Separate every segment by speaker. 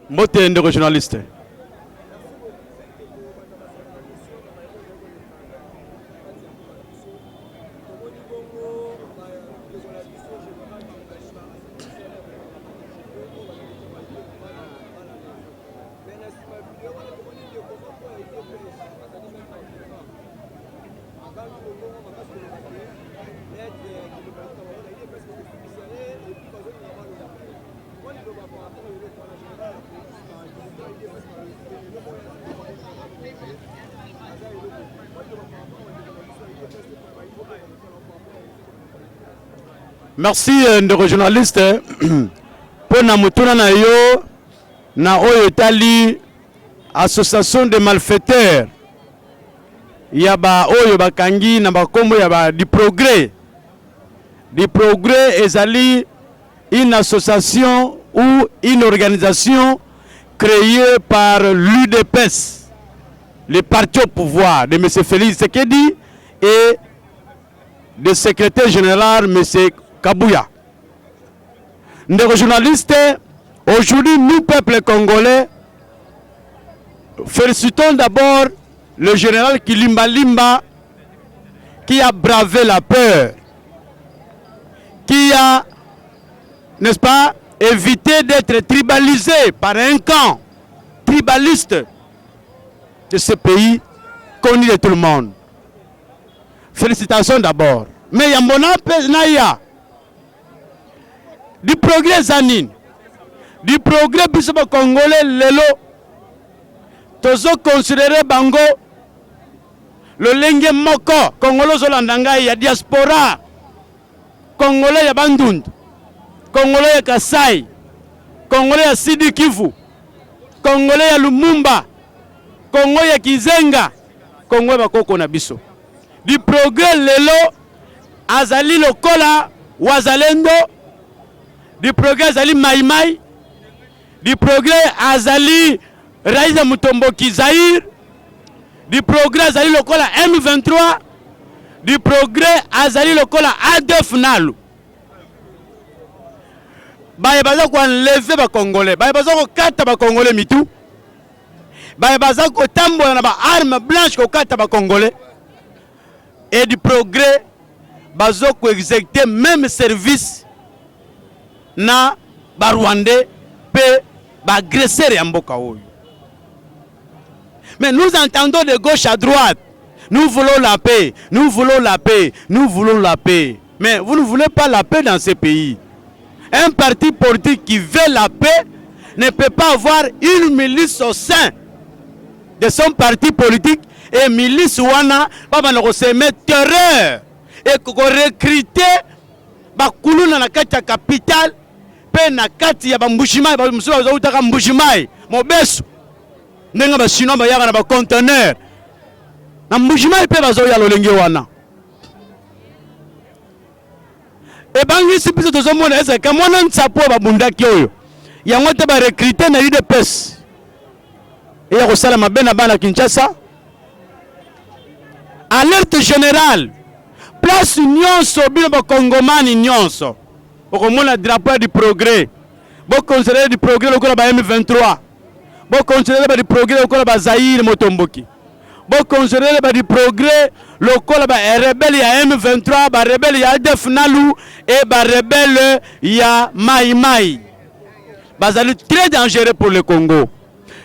Speaker 1: Mbote ndeko journaliste. Merci ndeko journaliste. Pour na mutuna na yo na oyo tali association de malfaiteurs yaba oyo bakangi na bakombo yaba du progrès. Du progrès ezali une association ou une organisation créée par l'UDPS, le parti au pouvoir de M. Félix Tshisekedi et le secrétaire général M. Kabouya. Nos journalistes, aujourd'hui, nous, peuple congolais, félicitons d'abord le général Kilimba Limba qui a bravé la peur, qui a, n'est-ce pas, évité d'être tribalisé par un camp tribaliste de ce pays connu de tout le monde. Félicitations d'abord. Mais il y a mon appel, du progrès Zanine, du progrès bisoba congolais lelo, tozo considéré bango, le lenge moko, congolais zolandanga ya diaspora, congolais ya Bandund, congolais ya Kasai, congolais ya Sidi Kivu, congolais ya Lumumba, congolais ya Kizenga, congolais bakoko na biso. Du progrès lelo, azali lokola wazalendo, du progrès azali maïmaï, du progrès azali Raïza Mutomboki Zahir, du progrès azali lokola M23, du progrès azali lokola Adolf Nalu. Baye baza ko enlever ba congolais, baye baza ko kata ba congolais mitu, baye baza ko tambola na ba arme blanche ko kata ba congolais, et du progrès bazo ko exécuter même service na ba Rwandais pe ba agresseur ya mboka oyo. Mais nous entendons de gauche à droite, nous voulons la paix, nous voulons la paix, nous voulons la paix. Mais vous ne voulez pas la paix dans ce pays. Un parti politique qui veut la paix ne peut pas avoir une milice au sein de son parti politique et milice wana baba na koseme terreur et ko recruter ba kuluna na kati ya capitale pe na kati ya bambushimai ba musuba za utaka mbushimai mobeso ndenga ba chinois ba yaka na ba conteneur na mbushimai pe bazo ya lolenge wana e bangi sipiso tozo mona esa ka mona ntsapo ba bundaki oyo yango te ba recruter na UDPS e ya kosala mabena bana Kinshasa. Alerte générale, place nyonso bino ba kongomani nyonso okomona drapeau du progrès, bo considérer du progrès lokola ba M23, bo considérer ba du progrès lokola ba Zahir Mutomboki, bo considérer ba du progrès lokola ba rebelle ya M23, ba rebelle ya Adolf Nalu et ba rebelle ya Maïmaï. Bazali très dangereux pour le Congo.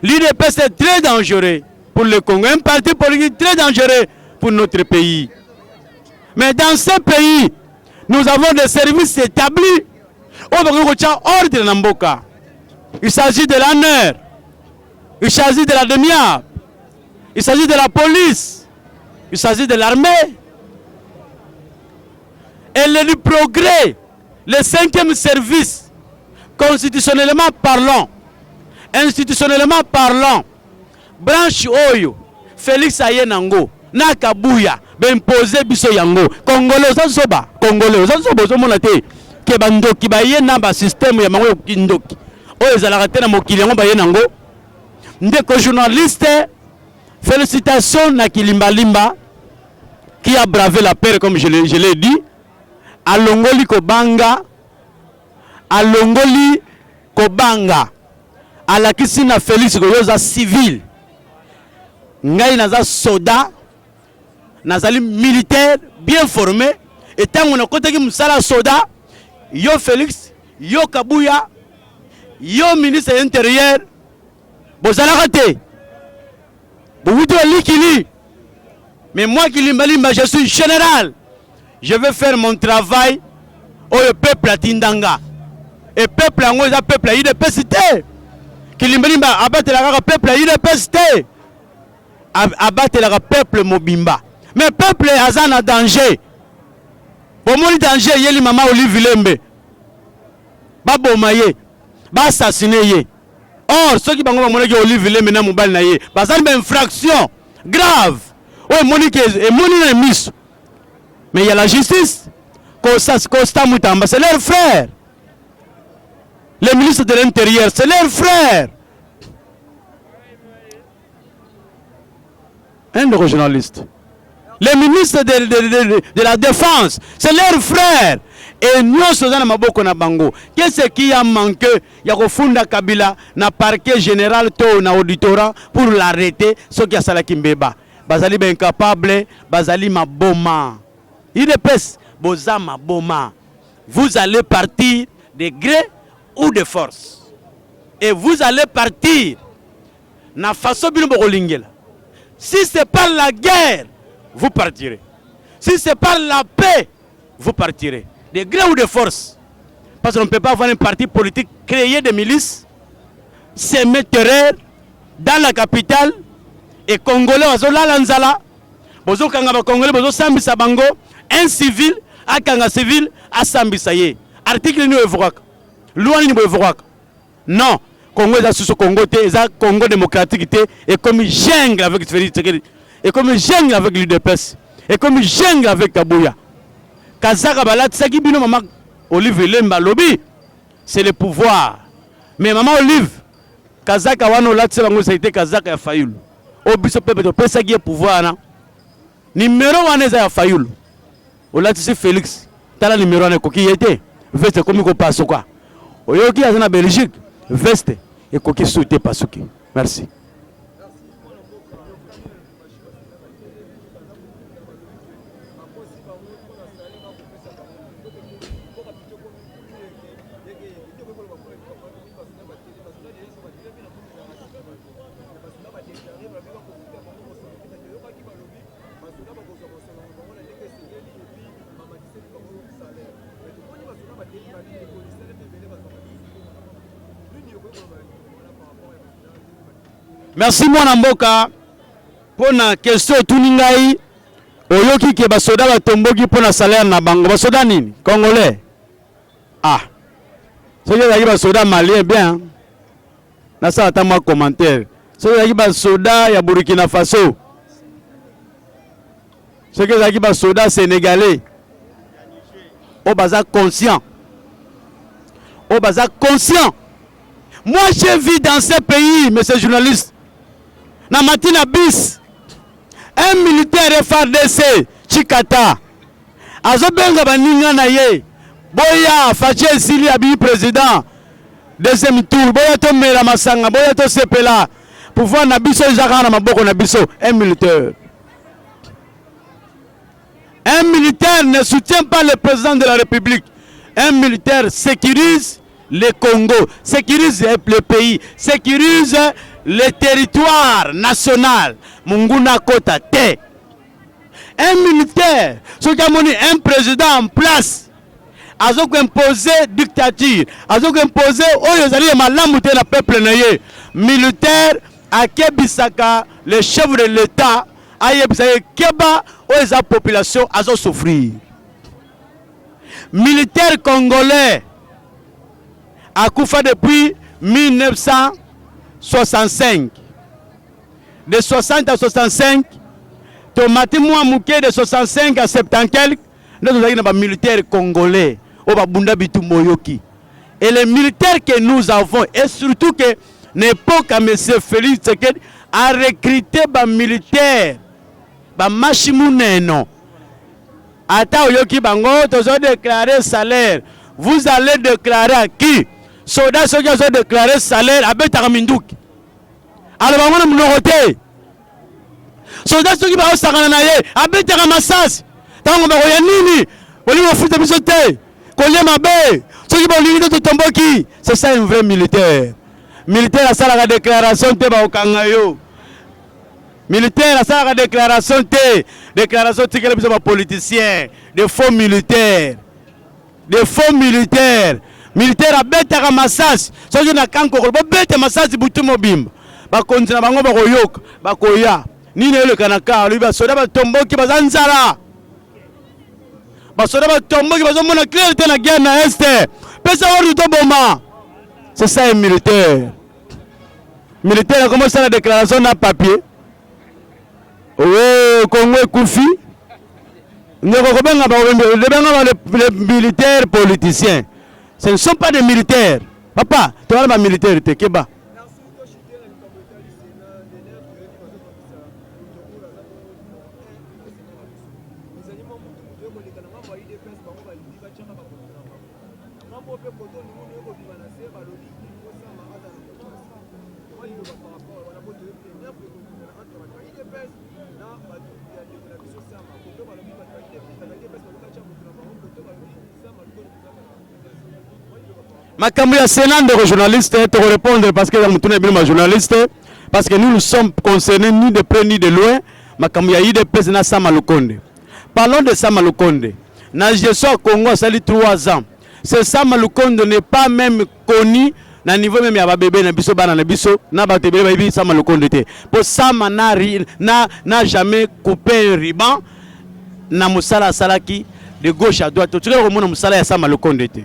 Speaker 1: L'UDPS est très dangereux pour le Congo, un parti politique très dangereux pour notre pays. Mais dans ce pays, nous avons des services établis. Il s'agit de l'ANER, il s'agit de la DEMIA, il s'agit de la police, il s'agit de l'armée. Et le progrès, le 5e service, constitutionnellement parlant, institutionnellement parlant, branche Oyo, Félix Ayenango, Nakabouya, ben posé biso yango. Congolais osansoba, Congolais osansoba ozomonate ke bandoki baye na ba système ya mango kindoki. Oyo ezalaka te na mokili yango baye nango. Ndeko journaliste, félicitations na Kilimba Limba qui a bravé la peur comme je l'ai dit. Alongoli kobanga, alongoli kobanga, alakisi na Félix koyoza civil ngai naza soldat nazali militaire bien formé et tango na kotaki musala soldat yo Félix yo Kabuya yo ministre de l'Intérieur bozalaka te bobuto likili. Mais moi qui limbalimba, je suis général. Je vais faire mon travail au peuple à Tindanga. Et peuple à Ngoza, peuple à IDPST. Qui limbalimba, abattre la peuple à IDPST. Abattre la peuple Mobimba. Mais peuple Azan a danger. Pour mon danger, il y a les mamans Olivier Lembe. Babo Maye. Ba assassiné. Or, ceux qui vont monnaie Olivier Lembe na mobile na ye. Bazan une infraction grave. Oui, Monique est Miss. Mais il y a la justice. Costa Moutamba, c'est leur frère. Le ministre de l'Intérieur, c'est leur frère. Un de journaliste. Le ministre de la Défense, c'est leur frère. Et nous sommes dans Maboko na Bango. Qu'est-ce qui a manqué? Il y a Funda Kabila, na parquet général, na auditorat pour l'arrêter. Ce qui a Salaki Mbeba. Bazali ben incapable, Bazali maboma. Il est pes, Boza maboma. Vous allez partir de gré ou de force. Et vous allez partir. Na façon bien bolingela. Si c'est pas la guerre, vous partirez. Si c'est pas la paix, vous partirez. De gré ou de force. Parce qu'on ne peut pas avoir un parti politique créer des milices, semer terreur dans la capitale. Et Congolais, bozo kanga Congolais, bozo sambisa bango, un civil, a kanga civil, a sambisa ye. Article ni evoquaka. Loi ni evoquaka. Non, Congo est sous Congo, c'est Congo démocratique, et comme jungle avec Félix Tshisekedi, et comme jungle avec l'UDPS, et comme jungle avec Kabuya. Kazaka balat saki bino maman Olive Lemba lobby, c'est le pouvoir. Mais maman Olive, Kazaka wano latse bango ça a été Kazaka ya Fayulu. Obiso pepe to pesa qui est pouvoir na numéro 1 eza ya Fayulu olatisi Félix tala numéro 1 koki yete veste komi ko paso quoi oyoki azana Belgique veste et koki souté pasuki. Merci. Merci mon amboka pour la question tuningai oyoki ke basoda batomboki pour la salaire na bango basoda nini congolais ah c'est que basoda malien bien na ça attend moi commentaire c'est que basoda ya Burkina Faso c'est que basoda sénégalais au baza conscient moi je vis dans ce pays monsieur journaliste. Na matina bis un militaire FARDC Chikata azobenga baninga na ye boya fache sili abi président deuxième tour boya to mela masanga boya to sepela pouvoir na biso ezaka na maboko na biso. Un militaire ne soutient pas le président de la République. Un militaire sécurise le Congo, sécurise le pays, sécurise le territoire national. Munguna Kota Te. Un militaire, ce qui a monné un président en place, a imposé dictature, a imposé le peuple naye. Militaire à Kebisaka, le chef de l'État, a Keba, la population a souffrir. Militaire congolais a Koufa depuis 1965. De 60 à 65, Tomati Mouamouké de 65 à 70 quelques, nous avons des militaires congolais, au Babunda Bitu Moyoki. Et les militaires que nous avons, et surtout que l'époque à M. Félix Tshisekedi a recruté des militaires, des machimouneno. Ata Oyoki Bango, tu as déclaré salaire. Vous allez déclarer à qui? soda soki azo déclarer salaire abetaka minduki alobanga na monoko te soda soki baosakana na ye abetaka masasi ntango bakoya nini bolingi bafuta biso te kolia mabe soki bolingi te totomboki. C'est ça un vrai militaire. Militaire asalaka déclaration te bakokanga yo. Militaire asalaka déclaration te. Déclaration tikela biso bapoliticien. Des faux militaires. Des faux militaires. Militaire abetaka masasi soki na kankoko bobeta masasi butu mobimba bakonzi na bango bakoyoka bakoya nini eleka na ka lui basoda batomboki baza nzala basoda batomboki bazomona clarté na guerre na este pesa ordre to boma. C'est ça un militaire. Militaire a commencé la déclaration na papier. Oh Congo ekufi ndeko kobenga les militaires politiciens. Ce ne sont pas des militaires. Papa, tu as ma militaire, tu es Keba. Ma caméra Sénat de journaliste te répondre parce que je suis journaliste parce que nous sommes concernés ni de près ni de loin. Ma caméra yi de pèse na Sama Lukonde. Parlons de Sama Lukonde. Na gestion Congo ça dit 3 ans. Ce Sama Lukonde n'est pas même connu na niveau même ya bébé na biso bana na biso na ba tebe ba bi Sama Lukonde te. Pour Sama n'a jamais coupé un ruban na musala salaki de gauche à droite. Tu vois comment musala ya Sama Lukonde te.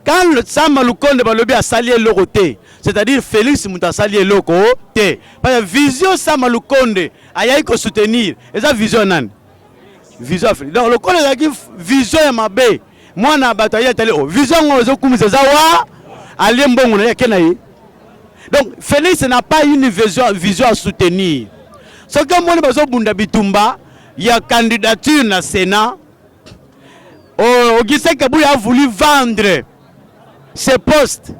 Speaker 1: Quand le Sama Lukonde va lever à salier l'oroté, c'est-à-dire Félix Mouta salier l'oroté, parce que vision Sama Lukonde, aïe ko soutenir, et ça vision nan, vision Félix. Donc le Conde a dit vision ya mabe, moi na bataille télé, vision on zo kumi c'est ça wa, allié mbongo na kenaye. Donc Félix n'a pas une vision à soutenir. Ce que moi bazo bunda bitumba, il y a candidature na Sénat. Oh, Augustin Kabouya a voulu vendre ces postes.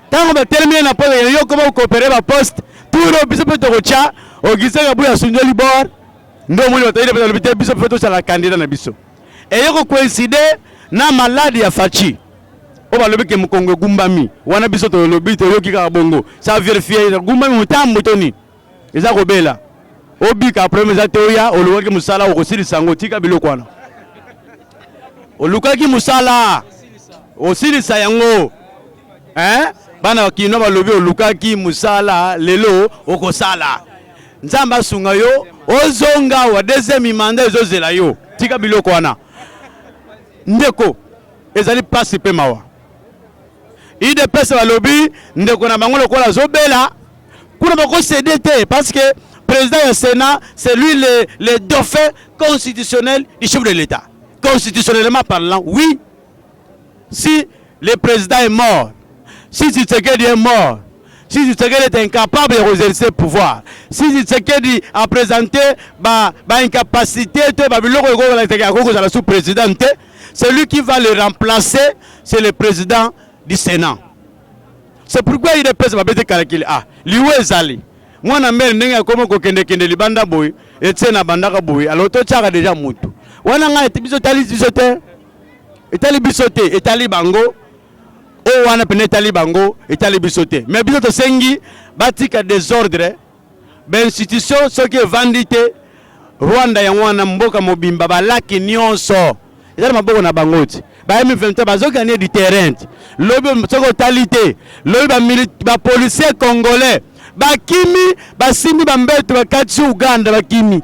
Speaker 1: Tant qu'on a terminé la poste, il y a comment coopérer la poste. Tout le bisou peut te retirer. Augustin Kabouya a souligné le bord. Nous avons le bisou peut te la candidat na bisou. Et il y a coïncidé na malade ya Fachi. On va le dire que mon Congo Gumbami. Wana bisou to le bito yo kika bongo. Ça vérifier Gumbami mutam mutoni. Eza kobela. Obi ka premier za teoya oluwaki musala okosili sango tika bilokwana. Olukaki musala. Aussi sayango bana kino balobi olukaki musala lelo okosala nzamba sunga yo ozonga wa deuxième mandat ezozela yo tika biloko wana ndeko ezali passe pe mawa ide pesa balobi ndeko na bango lokola zobela kuna bako CDT parce que président du Sénat c'est lui le dauphin constitutionnel du chef de l'État. Constitutionnellement parlant, oui. Si le président est mort, si Tshisekedi est mort, si Tshisekedi est incapable d'exercer le pouvoir, si Tshisekedi a présenté incapacité, celui qui va le remplacer, c'est le président du Sénat. C'est pourquoi il est président de calculer. Ah, l'Iouezali. Moi, je suis comme kende libanda boy, et tsena bandaka boy. Alors, tu as déjà moutou. Wana nga etali bisote. Etali bisote, etali bango. O wana pene etali bango, etali bisote. Mais bisote sengi batika désordre. Ben institution ce qui est vandité. Rwanda ya wana mboka mobimba balaki nyonso. Ezali maboko na bangoti. Ba M23 bazo gagner du terrain. Lobi soko talité, lobi ba policier congolais. Bakimi basimbi bambeto bakati Uganda bakimi.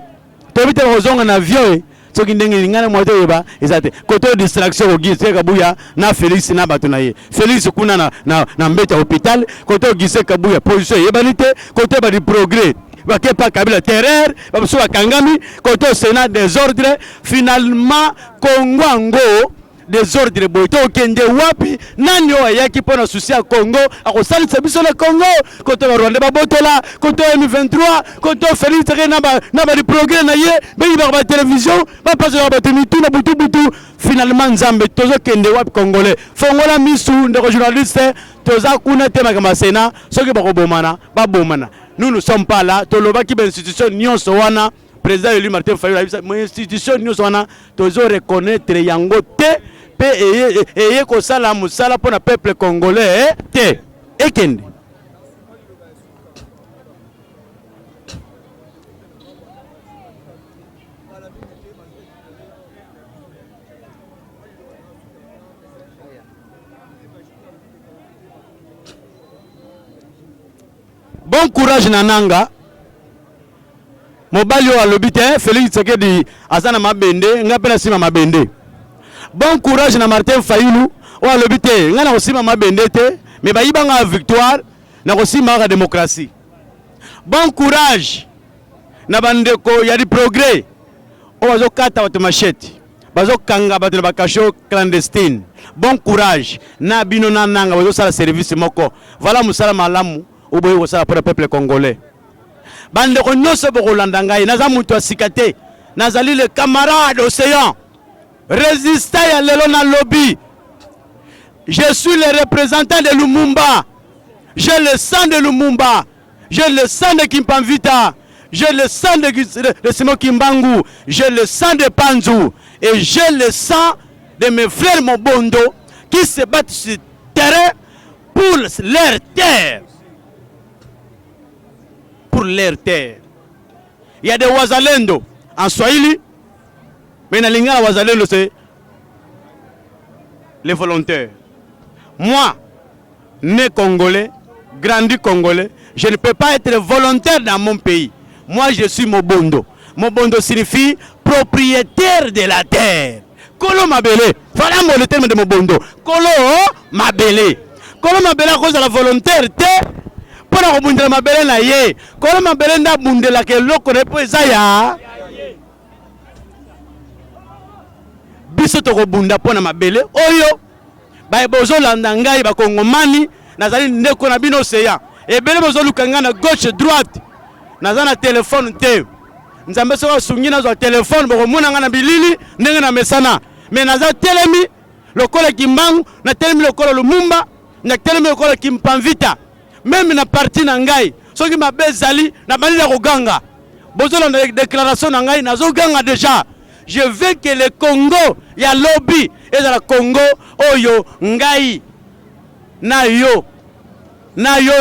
Speaker 1: Tobite bazonga na avion. Ce qui est ngana moto yeba ezate côté distraction Augustin Kabouya na Félix na batunaye Félix kuna na mbeta hôpital côté Augustin Kabouya position yebanité côté ba du progrès ba kepa Kabila terreur ba so kangami côté Sénat désordre finalement Congo désordre boy to kende wapi nani o ayaki pona souci ya Congo akosalisa biso na Congo koto ba Rwanda babotola koto M23 koto Félix Tshisekedi na ba di progrès na ye be ba télévision ba passer ba tunitu na butu finalement nzambe tozo kende wapi congolais fongola misu ndeko journaliste toza kuna te makama sena soki ba kobomana ba bomana nous sommes pas là toloba ki ba institution nyonso wana président élu Martin Fayulu mon institution nyonso wana tozo reconnaître yango te pe eye ko sala musala pour le peuple congolais te ekende bon courage nananga mobali o alobi te Félix Tshisekedi azana mabende ngapela sima mabende. Bon courage na Martin Fayulu o alobi te nga na kosima mabende te mais bayibanga victoire na kosima ka démocratie. Bon courage na bandeko ya di progrès o bazokata bato machete bazokanga bato na bakasho clandestine. Bon courage na bino na nanga bazosala service moko voilà musala malamu oboye kosala pour le peuple congolais. Bandeko nyonso bokolanda ngai naza mutu asikate nazali le camarade océan résistant ya lelo na lobby. Je suis le représentant de Lumumba. J'ai le sang de Lumumba. J'ai le sang de Kimpamvita. J'ai le sang de Simon Kimbangu. J'ai le sang de Panzou. Et j'ai le sang de mes frères Mobondo qui se battent sur le terrain pour leur terre. Pour leur terre. Il y a des Wazalendo en Swahili. Mais dans l'Ingala Wazalendo, c'est les volontaires. Moi, né congolais, grandi congolais, je ne peux pas être volontaire dans mon pays. Moi, je suis Mobondo. Mobondo signifie propriétaire de la terre. Kolo Mabele. Voilà le terme de Mobondo. Kolo Mabele. Kolo Mabele à cause de la volontaire. Pour la Mabele Mabele na ye. Kolo Mabele na bundela ke loko ne po ezaya. Biso toko bunda pona Mabele. Oyo. Ba bozo landa ngai ba kongomani nazali ndeko na bino seya. Ebele bozo lukanga na gauche droite. Nazana téléphone te. Nzambe so sungi na zo téléphone boko mona ngana bilili ndenge na mesana. Mais naza telemi lokola Kimbangu na telemi lokola Lumumba na telemi lokola Kimpamvita. Même na parti na ngai soki mabezali na bali la koganga. Bozo landa déclaration na ngai nazo ganga déjà. Je veux que le Congo ya lobby et dans le Congo oyo ngai na yo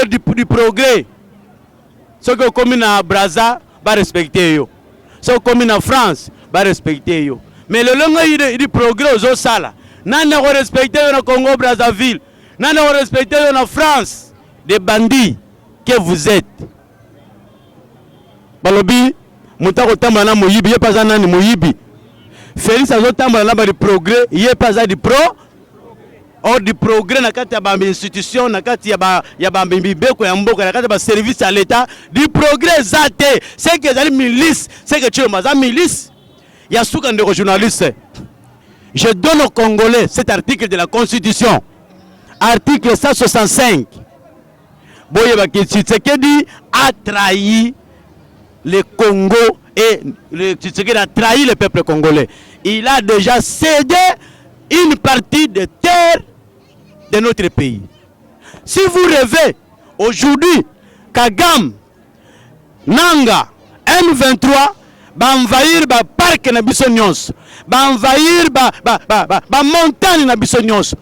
Speaker 1: du progrès. Ce que comme na Brazza va respecter yo. Ce que comme na France va respecter yo. Mais le long du progrès aux sala. Nana ko respecter yo na Congo Brazzaville. Nana ko respecter yo na France. Des bandits que vous êtes. Balobi mutako tamba na moyibi pas nani moyibi. Félix azotambola na ba di progrès yé pas za di pro or du progrès na kati ya ba institution na kati ya ba mbibeko ya mboka na kati ya ba service à l'état du progrès zate c'est que zali milice c'est que tu maza milice ya suka ndeko journaliste. Je donne aux Congolais cet article de la Constitution, article 165. Boye ba Tshisekedi a trahi le Congo et Tshisekedi a trahi le peuple congolais. Il a déjà cédé une partie des terres de notre pays. Si vous rêvez aujourd'hui Kagame, Nanga, M23 va envahir le parc na biso nyonso, va envahir la montagne na biso nyonso,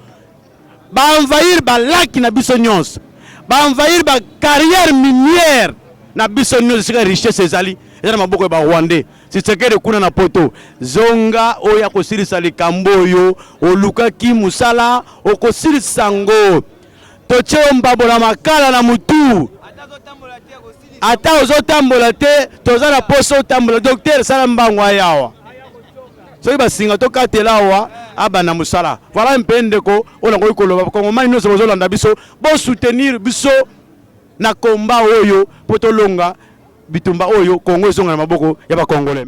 Speaker 1: va envahir le lac na biso nyonso, va envahir la carrière minière na biso nyonso, c'est que richesse ezali ezala maboko ba Rwandais. Si c'est que kuna na poto zonga oya kosilisa likambo yo oluka ki musala okosilisa ngo toche mbabola makala na mutu ata ozotambola te tozala poso otambola docteur sala mbango ayawa soki basinga tokatela awa abana musala voilà mpendeko ona koyi koloba kongomani nyonso bozolanda biso bo soutenir biso na komba oyo poto longa bitumba oyo Kongo ezonga na maboko ya ba Congolais.